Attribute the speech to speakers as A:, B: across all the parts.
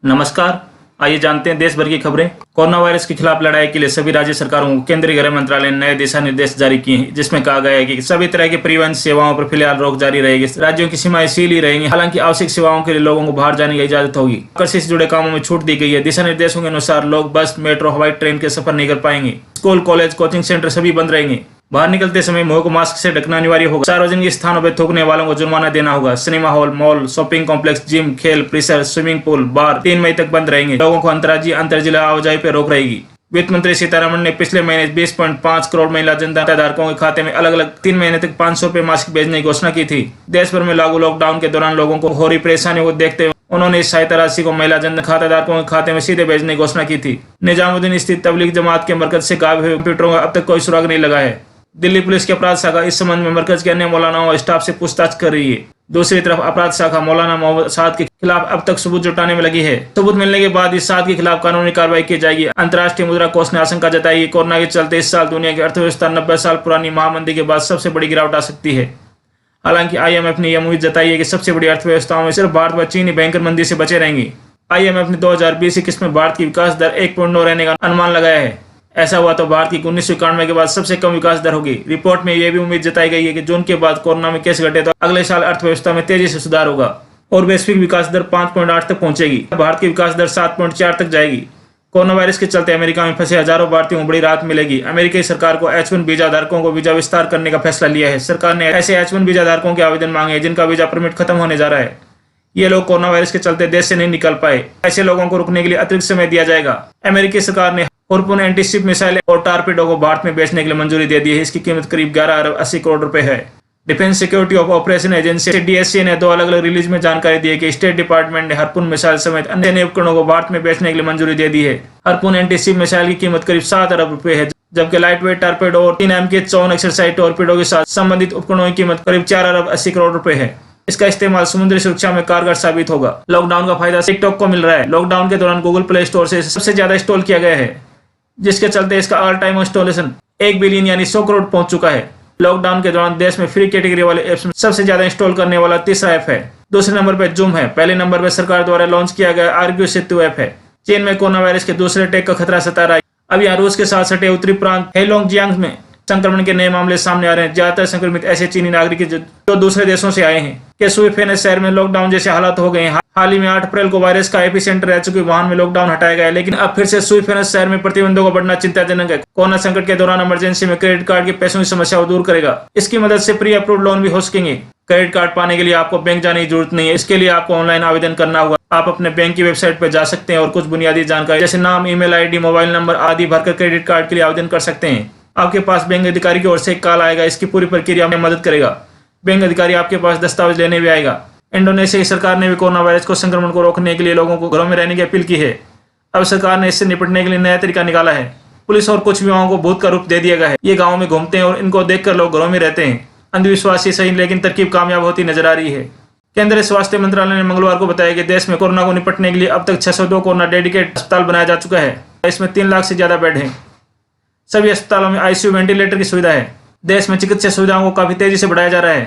A: नमस्कार। आइए जानते हैं देश भर की खबरें। कोरोना वायरस के खिलाफ लड़ाई के लिए सभी राज्य सरकारों को केंद्रीय गृह मंत्रालय ने नए दिशा निर्देश जारी किए हैं, जिसमें कहा गया है कि सभी तरह के परिवहन सेवाओं पर फिलहाल रोक जारी रहेगी। राज्यों की सीमाएं सील ही रहेंगी। हालांकि आवश्यक सेवाओं के लिए लोगों को बाहर जाने की इजाजत होगी। कृषि से जुड़े कामों में छूट दी गई है। दिशा निर्देशों के अनुसार लोग बस, मेट्रो, हवाई ट्रेन के सफर नहीं कर पाएंगे। स्कूल, कॉलेज, कोचिंग सेंटर सभी बंद रहेंगे। बाहर निकलते समय मुंह को मास्क से ढकना अनिवार्य होगा। सार्वजनिक स्थानों पर थूकने वालों को जुर्माना देना होगा। Cinema hall, mall, shopping complex, gym, खेल परिसर, स्विमिंग पूल, बार 3 मई तक बंद रहेंगे। लोगों को अंतर्राज्यीय अंतरजिला आवाजाही पर रोक रहेगी। वित्त मंत्री सीतारमण ने पिछले महीने 20.5 करोड़ महिला जनता धारकों के खाते में अलग अलग 3 महीने तक 500 रुपए मासिक भेजने की घोषणा की थी। देश भर में लागू लॉकडाउन के दौरान लोगों को हो रही परेशानियों को देखते हुए उन्होंने इस सहायता राशि को महिला जनता खाता धारकों के खाते में सीधे भेजने की घोषणा की थी। निजामुद्दीन स्थित तबलीग जमात के मरकज से गायब हुए कंप्यूटरों का अब तक कोई सुराग नहीं लगा है। दिल्ली पुलिस की अपराध शाखा इस संबंध में मरकज के अन्य मौलानाओं और स्टाफ से पूछताछ कर रही है। दूसरी तरफ अपराध शाखा मौलाना मोहम्मद साद के खिलाफ अब तक सबूत जुटाने में लगी है। सबूत मिलने के बाद इस साद के खिलाफ कानूनी कार्रवाई की जाएगी। अंतर्राष्ट्रीय मुद्रा कोष ने आशंका जताई है कोरोना के चलते इस साल दुनिया की अर्थव्यवस्था 90 साल पुरानी महामंदी के बाद सबसे बड़ी गिरावट आ सकती है। हालांकि IMF ने यह उम्मीद जताई है कि सबसे बड़ी अर्थव्यवस्थाओं में सिर्फ भारत व चीन ही भयंकर मंदी से बचे रहेंगे। IMF ने 2020-21 में भारत की विकास दर 1.9 रहने का अनुमान लगाया है। ऐसा हुआ तो भारत की 1991 के बाद सबसे कम विकास दर होगी। रिपोर्ट में यह भी उम्मीद जताई गई है कि जून के बाद कोरोना में केस घटे तो अगले साल अर्थव्यवस्था में तेजी से सुधार होगा और वैश्विक विकास दर 5.8 तक पहुंचेगी। भारत की विकास दर 7.4 तक जाएगी। कोरोना वायरस के चलते अमेरिका में फंसे हजारों भारतीयों को बड़ी राहत मिलेगी। अमेरिकी सरकार को H1 वीजा धारकों को वीजा विस्तार करने का फैसला लिया है। सरकार ने ऐसे H1 वीजा धारकों के आवेदन मांगे हैं जिनका वीजा परमिट खत्म होने जा रहा है। ये लोग कोरोना वायरस के चलते देश से नहीं निकल पाए। ऐसे लोगों को रुकने के लिए अतिरिक्त समय दिया जाएगा। अमेरिकी सरकार ने हार्पून एंटीशिप मिसाइल और टॉर्पेडो को भारत में बेचने के लिए मंजूरी दे दी है। इसकी कीमत करीब 11 अरब 80 करोड़ रुपए है। Defence security of operation agency DSC ने 2 अलग अलग रिलीज में जानकारी दी है कि स्टेट डिपार्टमेंट ने हार्पून मिसाइल समेत अन्य उपकरणों को भारत में बेचने के लिए मंजूरी दे दी है। हार्पून एंटीशिप मिसाइल की कीमत करीब 7 अरब रुपए है, जबकि लाइट वेट टॉर्पेडो और 3 MK 54 एक्सरसाइज टॉर्पेडो के साथ संबंधित उपकरणों की कीमत करीब 4 अरब 80 करोड़ रुपए है। इसका इस्तेमाल समुद्री सुरक्षा में कारगर साबित होगा। लॉकडाउन का फायदा टिकटॉक को मिल रहा है। लॉकडाउन के दौरान गूगल प्ले स्टोर से सबसे ज्यादा इंस्टॉल किया गया है, जिसके चलते इसका ऑल टाइम इंस्टॉलेशन 1 बिलियन यानी 100 करोड़ पहुंच चुका है। लॉकडाउन के दौरान देश में फ्री कैटेगरी वाले ऐप्स में सबसे ज्यादा इंस्टॉल करने वाला तीसरा ऐप है। दूसरे नंबर पर जूम है। पहले नंबर पर सरकार द्वारा लॉन्च किया गया आर्ग्यू सेतु ऐप है। चीन में कोरोना वायरस के दूसरे अटैक का खतरा सता रहा है। अब यहाँ रूस के साथ सटे उत्तरी प्रांत हेलोंगजियांग में संक्रमण के नए मामले सामने आ रहे हैं। ज्यादातर संक्रमित ऐसे चीनी नागरिक जो दूसरे देशों से आए हैं। के सुईफेनेस शहर में लॉकडाउन जैसे हालात हो गए हैं। हाल ही में 8 अप्रैल को वायरस का एपिसेंटर रह चुके वुहान में लॉकडाउन हटाया गया है, लेकिन अब फिर से सुईफेनेस शहर में प्रतिबंधों को बढ़ना चिंताजनक है। कोरोना संकट के दौरान इमरजेंसी में क्रेडिट कार्ड के पैसों की समस्या को दूर करेगा। इसकी मदद से प्री अप्रूव्ड लोन भी हो सकेंगे। क्रेडिट कार्ड पाने के लिए आपको बैंक जाने की जरूरत नहीं है। इसके लिए आपको ऑनलाइन आवेदन करना होगा। आप अपने बैंक की वेबसाइट पर जा सकते हैं और कुछ बुनियादी जानकारी जैसे नाम, ईमेल ID, मोबाइल नंबर आदि भरकर क्रेडिट कार्ड के लिए आवेदन कर सकते हैं। आपके पास बैंक अधिकारी की ओर से एक कॉल आएगा। इसकी पूरी प्रक्रिया में मदद करेगा। बैंक अधिकारी आपके पास दस्तावेज लेने भी आएगा। इंडोनेशिया की सरकार ने भी कोरोना वायरस को संक्रमण को रोकने के लिए लोगों को घरों में रहने की अपील की है। अब सरकार ने इससे निपटने के लिए नया तरीका निकाला है। पुलिस और कुछ युवाओं को भूत का रूप दे दिया गया है। ये गाँव में घूमते हैं और इनको देखकर लोग घरों में रहते हैं। अंधविश्वास ही सही, लेकिन तरकीब कामयाब होती नजर आ रही है। केंद्रीय स्वास्थ्य मंत्रालय ने मंगलवार को बताया कि देश में कोरोना को निपटने के लिए अब तक 602 कोरोना डेडिकेटेड अस्पताल बनाया जा चुका है। इसमें 3 लाख से ज्यादा बेड हैं। सभी अस्पतालों में ICU वेंटिलेटर की सुविधा है। देश में चिकित्सा सुविधाओं को काफी तेजी से बढ़ाया जा रहा है।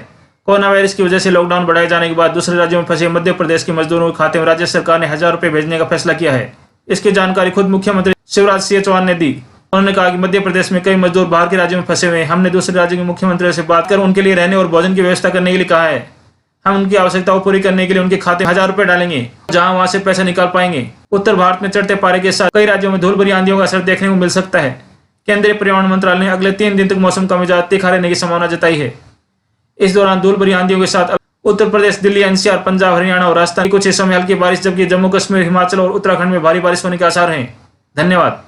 A: कोरोना वायरस की वजह से लॉकडाउन बढ़ाए जाने के बाद दूसरे राज्यों में फंसे मध्य प्रदेश के मजदूरों के खाते में राज्य सरकार ने 1000 रुपए भेजने का फैसला किया है। इसकी जानकारी खुद मुख्यमंत्री शिवराज सिंह चौहान ने दी। उन्होंने कहा कि मध्य प्रदेश में कई मजदूर बाहर के राज्यों में फंसे हुए हैं। हमने दूसरे राज्यों के मुख्यमंत्रियों से बात कर उनके लिए रहने और भोजन की व्यवस्था करने के लिए कहा है। हम उनकी आवश्यकताओं पूरी करने के लिए उनके खाते में 1000 रुपए डालेंगे, जहां वहां से पैसा निकाल पाएंगे। उत्तर भारत में चढ़ते पारे के साथ कई राज्यों में धूल भरी आंधियों का असर देखने को मिल सकता है। केंद्रीय पर्यावरण मंत्रालय ने अगले 3 दिन तक मौसम का मिजाज तीखा रहने की संभावना जताई है। इस दौरान धूल भरी आंधियों के साथ उत्तर प्रदेश, दिल्ली, NCR, पंजाब, हरियाणा और राजस्थान कुछ हिस्सों में हल्की बारिश, जबकि जम्मू कश्मीर, हिमाचल और उत्तराखंड में भारी बारिश होने के आसार हैं। धन्यवाद।